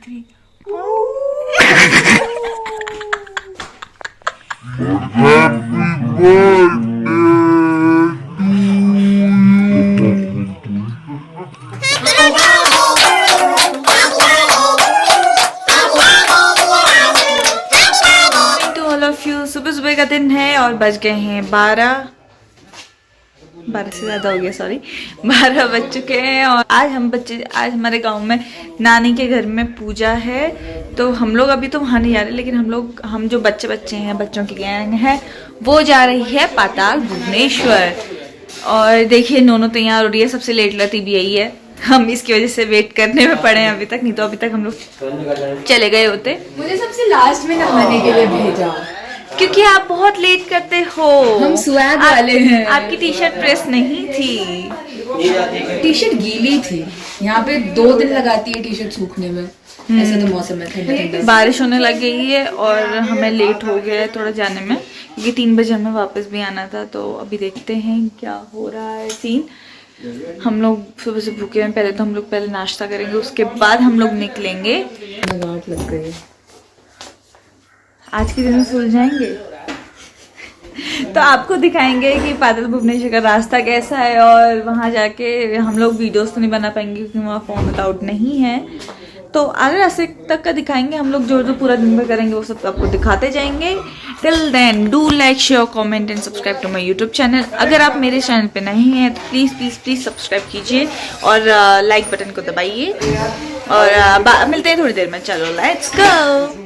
3 सुबह सुबह का दिन है और बज गए हैं 12 से ज़्यादा हो गया, सॉरी 12 बज चुके हैं। और आज हमारे गांव में नानी के घर में पूजा है, तो हम लोग अभी तो वहाँ नहीं जा रहे, लेकिन हम जो बच्चे हैं, बच्चों की गैंग है, वो जा रही है पाताल भुवनेश्वर। और देखिए नोनो तैयार हो रही है, सबसे लेट लती भी यही है। हम इसकी वजह से वेट करने में पड़े हैं अभी तक, नहीं तो अभी तक हम लोग चले गए होते। मुझे सबसे लास्ट में नहाने के लिए भेजा क्योंकि आप बहुत लेट करते हो। हम स्वैग वाले हैं। आपकी टी शर्ट प्रेस नहीं थी, टी शर्ट गीली थी। यहाँ पे 2 दिन लगाती है टी शर्ट सूखने में। ऐसा तो मौसम है, ठंडा। बारिश होने लग गई है और हमें लेट हो गया है थोड़ा जाने में, क्योंकि 3 बजे हमें वापस भी आना था। तो अभी देखते हैं क्या हो रहा है सीन। हम लोग सुबह से भूखे हैं, पहले तो हम लोग नाश्ता करेंगे, उसके बाद हम लोग निकलेंगे। गांठ लग गई। आज के दिन में सुल जाएंगे तो आपको दिखाएंगे कि पाताल भुवनेश्वर का रास्ता कैसा है। और वहाँ जाके हम लोग वीडियोस तो नहीं बना पाएंगे क्योंकि वहाँ फोन अलाउड नहीं है, तो आगे रास्ते तक का दिखाएंगे हम लोग। जो पूरा दिन में करेंगे वो सब आपको दिखाते जाएंगे। Till then do like, share, comment and subscribe to my YouTube channel. अगर आप मेरे चैनल पे नहीं हैं तो प्लीज़ प्लीज़ प्लीज़ सब्सक्राइब कीजिए और लाइक बटन को दबाइए। और मिलते हैं थोड़ी देर में, चलो लेट्स गो।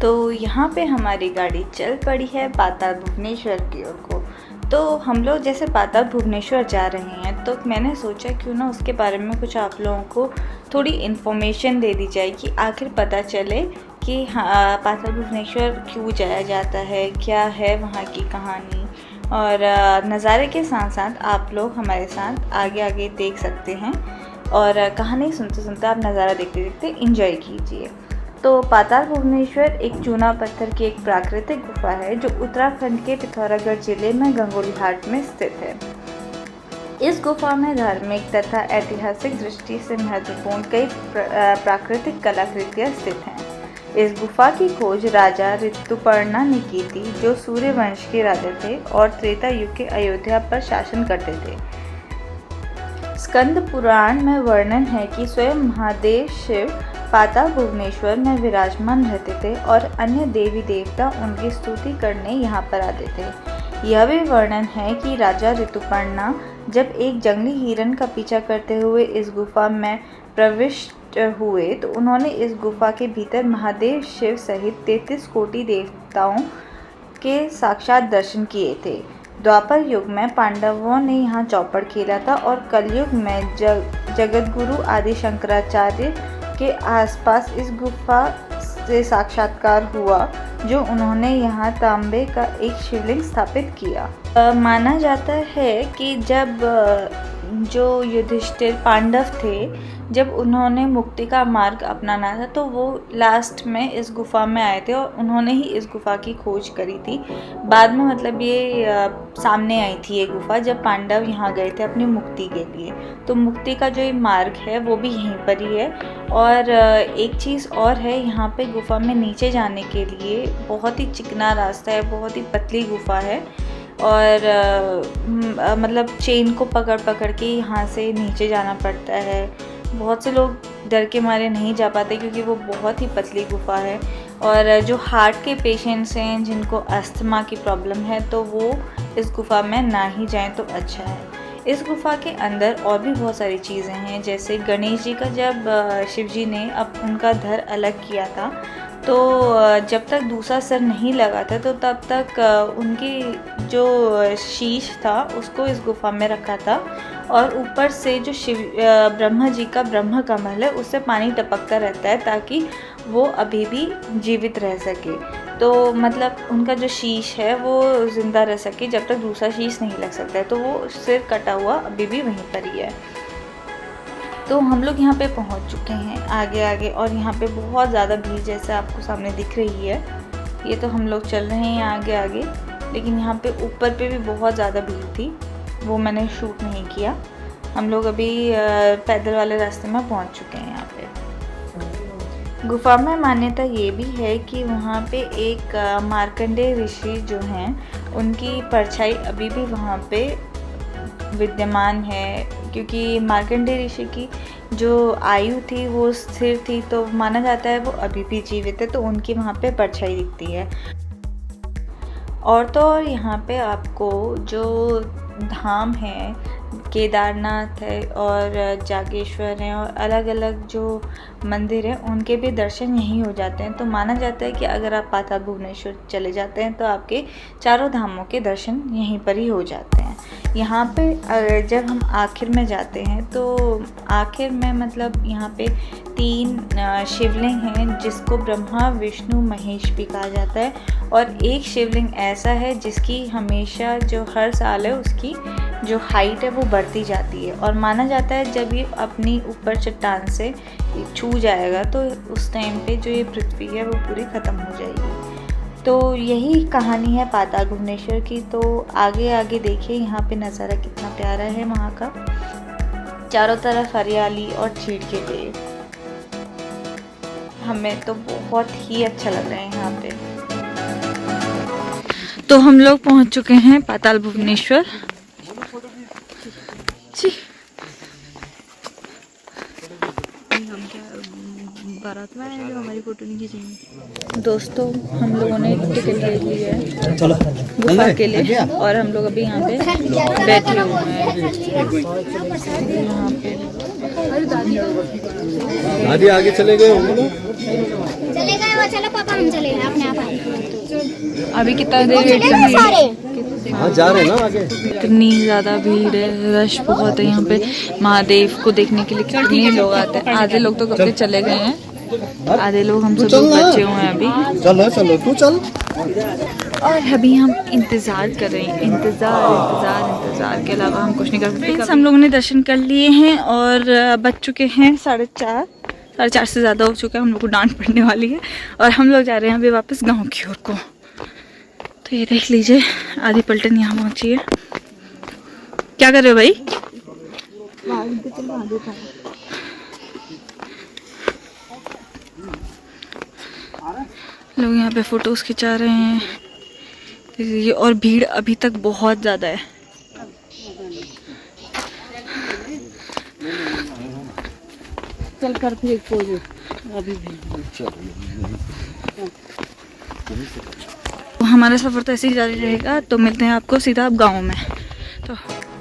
तो यहाँ पे हमारी गाड़ी चल पड़ी है पाताल भुवनेश्वर की ओर को। तो हम लोग जैसे पाताल भुवनेश्वर जा रहे हैं, तो मैंने सोचा क्यों ना उसके बारे में कुछ आप लोगों को थोड़ी इन्फॉर्मेशन दे दी जाए, कि आखिर पता चले कि हाँ पाताल भुवनेश्वर क्यों जाया जाता है, क्या है वहाँ की कहानी। और नज़ारे के साथ साथ आप लोग हमारे साथ आगे आगे देख सकते हैं, और कहानी सुनते सुनते आप नज़ारा देखते देखते इंजॉय कीजिए। तो पाताल भुवनेश्वर एक चूना पत्थर की एक प्राकृतिक गुफा है जो उत्तराखंड के पिथौरागढ़ जिले में गंगोली घाट में स्थित है। इस गुफा में धार्मिक तथा ऐतिहासिक दृष्टि से महत्वपूर्ण कई प्राकृतिक कलाकृतियाँ स्थित हैं। इस गुफा की खोज राजा ऋतुपर्णा ने की थी, जो सूर्य वंश के राजा थे और त्रेता युग के अयोध्या पर शासन करते थे। स्कंद पुराण में वर्णन है कि स्वयं महादेव शिव पाताल भुवनेश्वर में विराजमान रहते थे और अन्य देवी देवता उनकी स्तुति करने यहाँ पर आते थे। यह भी वर्णन है कि राजा ऋतुपर्णा जब एक जंगली हिरण का पीछा करते हुए इस गुफा में प्रविष्ट हुए, तो उन्होंने इस गुफा के भीतर महादेव शिव सहित 33 कोटि देवताओं के साक्षात दर्शन किए थे। द्वापर युग में पांडवों ने यहाँ चौपड़ खेला था और कलयुग में जगतगुरु आदि शंकराचार्य के आसपास इस गुफा से साक्षात्कार हुआ, जो उन्होंने यहाँ तांबे का एक शिवलिंग स्थापित किया। माना जाता है कि जब जो युधिष्ठिर पांडव थे, जब उन्होंने मुक्ति का मार्ग अपनाना था, तो वो लास्ट में इस गुफा में आए थे और उन्होंने ही इस गुफा की खोज करी थी। बाद में मतलब ये सामने आई थी ये गुफा जब पांडव यहाँ गए थे अपनी मुक्ति के लिए। तो मुक्ति का जो ये मार्ग है वो भी यहीं पर ही है। और एक चीज़ और है, यहाँ पे गुफा में नीचे जाने के लिए बहुत ही चिकना रास्ता है, बहुत ही पतली गुफा है। और मतलब चेन को पकड़ पकड़ के यहाँ से नीचे जाना पड़ता है। बहुत से लोग डर के मारे नहीं जा पाते क्योंकि वो बहुत ही पतली गुफा है। और जो हार्ट के पेशेंट्स हैं, जिनको अस्थमा की प्रॉब्लम है, तो वो इस गुफा में ना ही जाएं तो अच्छा है। इस गुफा के अंदर और भी बहुत सारी चीज़ें हैं, जैसे गणेश जी का जब शिव जी ने अब उनका धड़ अलग किया था, तो जब तक दूसरा सर नहीं लगा था, तो तब तक उनकी जो शीश था उसको इस गुफा में रखा था। और ऊपर से जो ब्रह्मा जी का ब्रह्म कमल है, उससे पानी टपकता रहता है ताकि वो अभी भी जीवित रह सके। तो मतलब उनका जो शीश है वो ज़िंदा रह सके जब तक दूसरा शीश नहीं लग सकता है। तो वो सिर कटा हुआ अभी भी वहीं पर ही है। तो हम लोग यहाँ पे पहुँच चुके हैं आगे आगे, और यहाँ पे बहुत ज़्यादा भीड़ जैसे आपको सामने दिख रही है। ये तो हम लोग चल रहे हैं आगे आगे, लेकिन यहाँ पे ऊपर पे भी बहुत ज़्यादा भीड़ थी, वो मैंने शूट नहीं किया। हम लोग अभी पैदल वाले रास्ते में पहुँच चुके हैं यहाँ पे। गुफा में मान्यता ये भी है कि वहाँ पे एक मार्कंडेय ऋषि जो हैं उनकी परछाई अभी भी वहाँ पे विद्यमान है, क्योंकि मार्कंडेय ऋषि की जो आयु थी वो स्थिर थी, तो माना जाता है वो अभी भी जीवित है, तो उनकी वहाँ पे परछाई दिखती है। और तो और यहाँ पे आपको जो धाम है, केदारनाथ है और जागेश्वर हैं और अलग अलग जो मंदिर हैं उनके भी दर्शन यहीं हो जाते हैं। तो माना जाता है कि अगर आप पाताल भुवनेश्वर चले जाते हैं तो आपके चारों धामों के दर्शन यहीं पर ही हो जाते हैं। यहाँ पे जब हम आखिर में जाते हैं तो आखिर में मतलब यहाँ पे 3 शिवलिंग हैं जिसको ब्रह्मा विष्णु महेश भी कहा जाता है, और एक शिवलिंग ऐसा है जिसकी हमेशा जो हर साल है उसकी जो हाइट है वो बढ़ती जाती है, और माना जाता है जब ये अपनी ऊपर चट्टान से छू जाएगा तो उस टाइम पे जो ये पृथ्वी है वो पूरी ख़त्म हो जाएगी। तो यही कहानी है पाताल भुवनेश्वर की। तो आगे आगे देखिए यहाँ पे नज़ारा कितना प्यारा है वहाँ का, चारों तरफ हरियाली और चीड़ के पेड़। हमें तो बहुत ही अच्छा लग रहा है यहाँ पे। तो हम लोग पहुँच चुके हैं पाताल भुवनेश्वर जी। बारात में आए जो हमारी फोटो नहीं खींचेंगे। दोस्तों हम लोगों ने टिकट ले ली है गुफा के लिए, और हम लोग अभी यहाँ पे बैठे हुए हैं। यहाँ पे दादी आगे चले गए होंगे ना? चले गए वो, चलो पापा हम चले गए अपने आप आए। अभी कितना देर वेट करेंगे? हाँ जा रहे हैं ना आगे। इतनी ज़्यादा भीड़ है, रश बहुत है यहाँ पे। महादेव को देखने के लिए कितने लोग आते हैं। आधे लोग तो कब से चले गए हैं, आधे लोग हम सब लोग बचे हुए हैं अभी। चलो चलो तू चल। और अभी हम इंतज़ार कर रहे हैं, इंतज़ार के अलावा हम कुछ नहीं कर सकते। हम लोगों ने दर्शन कर लिए हैं और बज चुके हैं 4:30 से ज़्यादा हो चुका है। हम लोग को डांट पड़ने वाली है और हम लोग जा रहे हैं अभी वापस गांव की ओर को। तो ये देख लीजिए आधी पलटन यहाँ पहुँची है। क्या कर रहे हो भाई? लोग यहाँ पे फोटोज खिंचा रहे हैं ये, और भीड़ अभी तक बहुत ज़्यादा है। चल कर फिर एक पोज अभी भी। हमारा सफ़र तो ऐसे ही जारी रहेगा, तो मिलते हैं आपको सीधा अब गाँव में।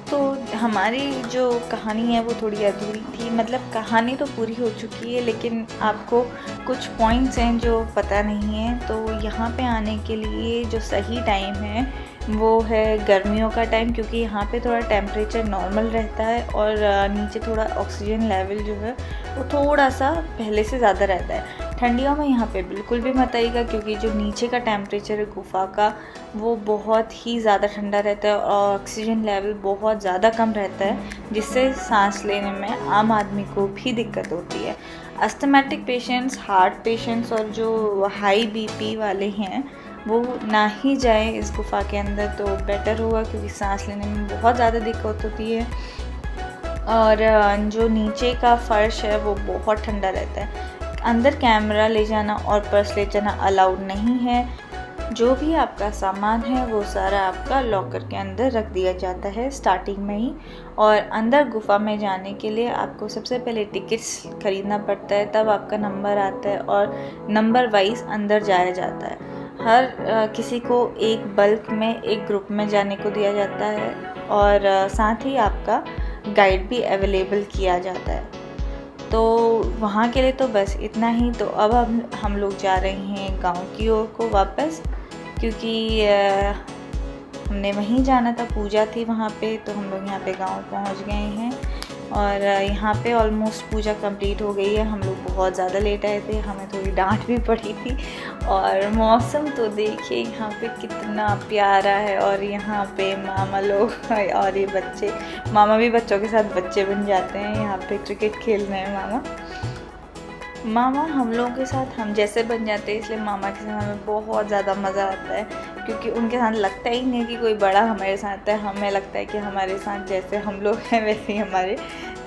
तो हमारी जो कहानी है वो थोड़ी अधूरी थी, मतलब कहानी तो पूरी हो चुकी है लेकिन आपको कुछ पॉइंट्स हैं जो पता नहीं है। तो यहाँ पे आने के लिए जो सही टाइम है वो है गर्मियों का टाइम, क्योंकि यहाँ पे थोड़ा टेम्परेचर नॉर्मल रहता है और नीचे थोड़ा ऑक्सीजन लेवल जो है वो थोड़ा सा पहले से ज़्यादा रहता है। ठंडियों में यहाँ पे बिल्कुल भी मत आइएगा, क्योंकि जो नीचे का टेम्परेचर है गुफा का वो बहुत ही ज़्यादा ठंडा रहता है और ऑक्सीजन लेवल बहुत ज़्यादा कम रहता है, जिससे सांस लेने में आम आदमी को भी दिक्कत होती है। अस्थमैटिक पेशेंट्स, हार्ट पेशेंट्स और जो हाई बीपी वाले हैं वो ना ही जाए इस गुफा के अंदर तो बेटर होगा, क्योंकि सांस लेने में बहुत ज़्यादा दिक्कत होती है। और जो नीचे का फर्श है वो बहुत ठंडा रहता है। अंदर कैमरा ले जाना और पर्स ले जाना अलाउड नहीं है। जो भी आपका सामान है वो सारा आपका लॉकर के अंदर रख दिया जाता है स्टार्टिंग में ही। और अंदर गुफा में जाने के लिए आपको सबसे पहले टिकट्स खरीदना पड़ता है, तब आपका नंबर आता है और नंबर वाइज अंदर जाया जाता है। हर किसी को एक बल्क में एक ग्रुप में जाने को दिया जाता है और साथ ही आपका गाइड भी अवेलेबल किया जाता है। तो वहाँ के लिए तो बस इतना ही। तो अब हम लोग जा रहे हैं गांव की ओर को वापस, क्योंकि हमने वहीं जाना था, पूजा थी वहाँ पे। तो हम लोग यहाँ पे गांव पहुँच गए हैं और यहाँ पे ऑलमोस्ट पूजा कंप्लीट हो गई है। हम लोग बहुत ज़्यादा लेट आए थे, हमें थोड़ी डांट भी पड़ी थी। और मौसम तो देखिए यहाँ पे कितना प्यारा है। और यहाँ पे मामा लोग और ये बच्चे, मामा भी बच्चों के साथ बच्चे बन जाते हैं। यहाँ पे क्रिकेट खेल रहे हैं मामा हम लोगों के साथ हम जैसे बन जाते हैं, इसलिए मामा के साथ हमें बहुत ज़्यादा मज़ा आता है, क्योंकि उनके साथ लगता ही नहीं कि कोई बड़ा हमारे साथ है। हमें लगता है कि हमारे साथ जैसे हम लोग हैं वैसे ही हमारे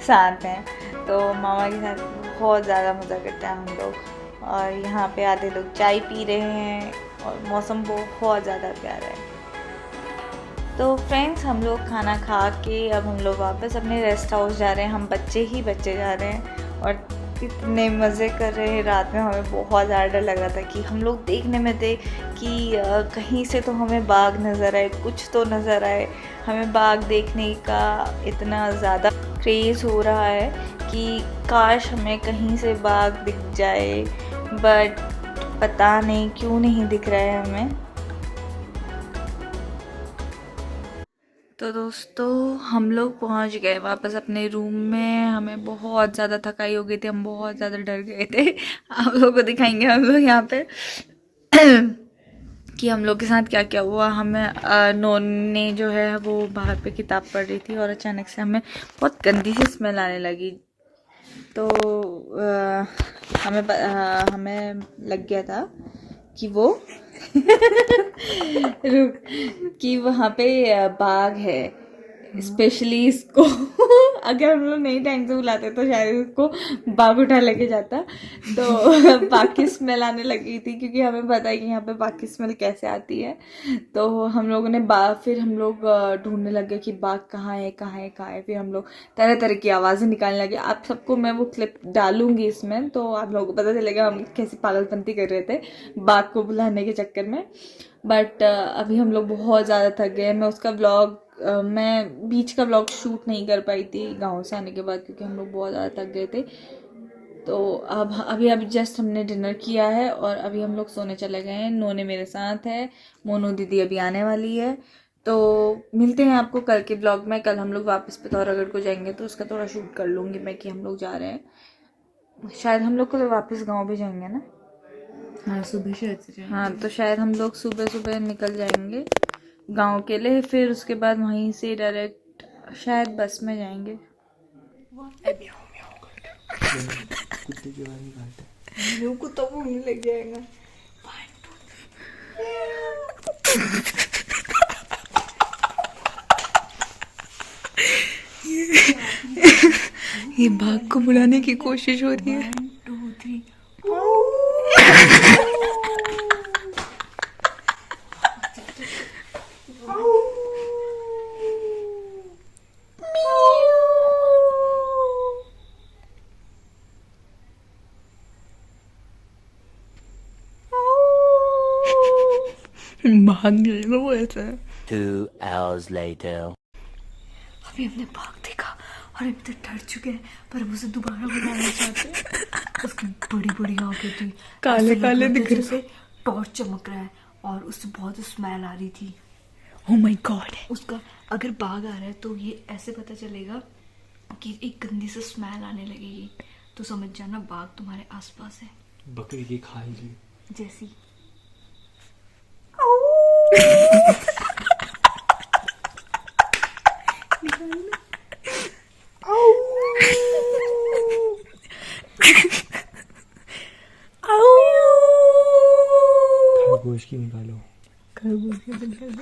साथ हैं। तो मामा के साथ बहुत ज़्यादा मज़ा करते हैं हम लोग। और यहाँ पे आधे लोग चाय पी रहे हैं और मौसम बहुत ज़्यादा प्यारा है। तो फ्रेंड्स, हम लोग खाना खा के अब हम लोग वापस अपने रेस्ट हाउस जा रहे हैं। हम बच्चे ही बच्चे जा रहे हैं और इतने मज़े कर रहे हैं। रात में हमें बहुत ज़्यादा डर लग रहा था कि हम लोग देखने में थे कि कहीं से तो हमें बाघ नज़र आए, कुछ तो नज़र आए। हमें बाघ देखने का इतना ज़्यादा क्रेज़ हो रहा है कि काश हमें कहीं से बाघ दिख जाए, बट पता नहीं क्यों नहीं दिख रहा है हमें। तो दोस्तों, हम लोग पहुंच गए वापस अपने रूम में। हमें बहुत ज़्यादा थकाई हो गई थी, हम बहुत ज़्यादा डर गए थे। आप लोगों को दिखाएंगे हम लोग यहाँ पे कि हम लोग के साथ क्या क्या हुआ। हमें नोने जो है वो बाहर पे किताब पढ़ रही थी और अचानक से हमें बहुत गंदी सी स्मेल आने लगी। तो हमें लग गया था कि वो रुक कि वहाँ पे बाघ है। स्पेशली इसको अगर हम लोग नहीं टाइम से बुलाते तो शायद इसको बाघ उठा लेके जाता। तो बाघ की स्मेल आने लगी थी, क्योंकि हमें पता है कि यहाँ पे बाघ की स्मेल कैसे आती है। तो हम लोगों ने फिर हम लोग ढूंढने लगे कि बाघ कहाँ है कहाँ है कहाँ है। फिर हम लोग तरह तरह की आवाज़ें निकालने लगे। आप सबको मैं वो क्लिप डालूंगी इसमें, तो आप लोगों को पता चलेगा हम कैसी पागलपंती कर रहे थे बाघ को बुलाने के चक्कर में। बट अभी हम लोग बहुत ज़्यादा थक गए। मैं बीच का व्लॉग शूट नहीं कर पाई थी गांव से आने के बाद, क्योंकि हम लोग बहुत ज़्यादा थक गए थे। तो अब अभी जस्ट हमने डिनर किया है और अभी हम लोग सोने चले गए हैं। नोने मेरे साथ है, मोनू दीदी अभी आने वाली है। तो मिलते हैं आपको कल के ब्लॉग में। कल हम लोग वापस पिथौरागढ़ को जाएंगे तो उसका थोड़ा शूट कर लूँगी मैं कि हम लोग जा रहे हैं। शायद हम लोग को वापस गाँव भी जाएंगे ना। हाँ, सुबह शायद से जाएंगे। हाँ, तो शायद हम लोग सुबह सुबह निकल जाएंगे गांव के लिए। फिर उसके बाद वहीं से डायरेक्ट शायद बस में जाएंगे। कुत्ता भूखने लग जाएगा। ये बाघ को बुलाने की कोशिश हो रही है। 1 2 3 भाग जाएगा वो ऐसा। 2 hours later. अभी हमने बाघ देखा और अभी तो डर चुके हैं, पर हम उसे दोबारा बुलाना चाहते हैं। उसकी बड़ी बड़ी आंखें थी, काले काले दिख रहे जैसे टॉर्च चमक रहा है, और उससे बहुत स्मेल आ रही थी। Oh my God. उसका अगर बाघ आ रहा है तो ये ऐसे पता चलेगा कि एक गंदी से स्मेल आने लगेगी, तो समझ जाना बाघ तुम्हारे आसपास है। बकरी की खाई जी जैसी खरगोश की निकालो।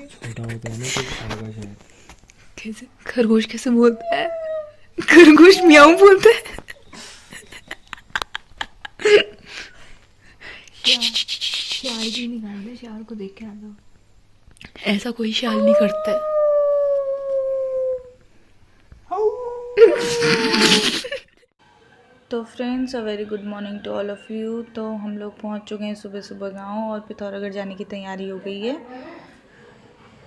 छोटा होता है ना तो आएगा शायद। कैसे खरगोश कैसे बोलता है? खरगोश मियाऊ बोलता है। श्यार भी निकाल दे, श्यार को देख के आ जाओ। ऐसा कोई ख्याल नहीं करता है। तो friends, a very good morning to all of you. तो हम लोग पहुंच चुके हैं सुबह सुबह गांव और पिथौरागढ़ जाने की तैयारी हो गई है।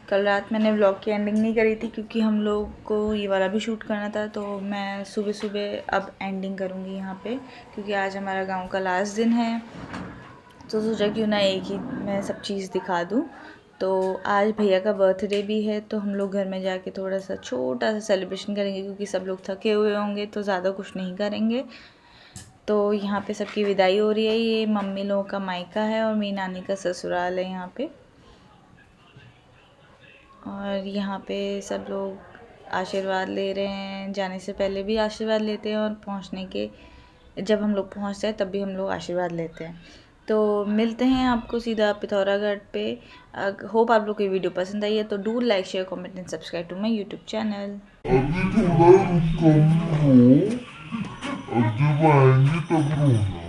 कल रात मैंने व्लॉग की एंडिंग नहीं करी थी क्योंकि हम लोग को ये वाला भी शूट करना था, तो मैं सुबह सुबह अब एंडिंग करूँगी यहाँ पे, क्योंकि आज हमारा गांव का लास्ट दिन है। तो सोचा क्यों ना एक ही मैं सब चीज़ दिखा दूँ। तो आज भैया का बर्थडे भी है, तो हम लोग घर में जाके थोड़ा सा छोटा सा सेलिब्रेशन करेंगे, क्योंकि सब लोग थके हुए होंगे तो ज़्यादा कुछ नहीं करेंगे। तो यहाँ पे सबकी विदाई हो रही है। ये मम्मी लोगों का मायका है और मेरी नानी का ससुराल है यहाँ पे। और यहाँ पे सब लोग आशीर्वाद ले रहे हैं। जाने से पहले भी आशीर्वाद लेते हैं और पहुँचने के जब हम लोग पहुँचते हैं तब भी हम लोग आशीर्वाद लेते हैं। तो मिलते हैं आपको सीधा पिथौरागढ़ पे। होप आप लोग को ये वीडियो पसंद आई है, तो do like share comment and subscribe to my YouTube channel. अब जब आएंगे तब रोना।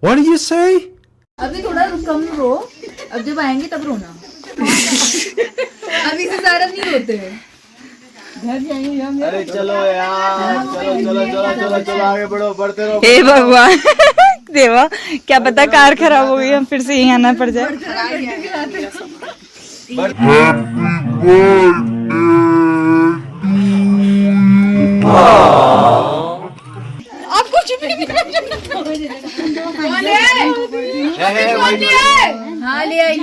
What did you say? अभी थोड़ा कम रो, अब जब आएंगे तब रोना। अभी से ज्यादा नहीं रोते हैं। घर जाएंगे हम। अरे चलो यार, चलो आगे बढ़ो, बढ़ते रहो। हे भगवान देवा, क्या पता कार खराब हो गई, हम फिर से यहीं आना पड़ जाए। आप कुछ भी नहीं हाँ ले आई।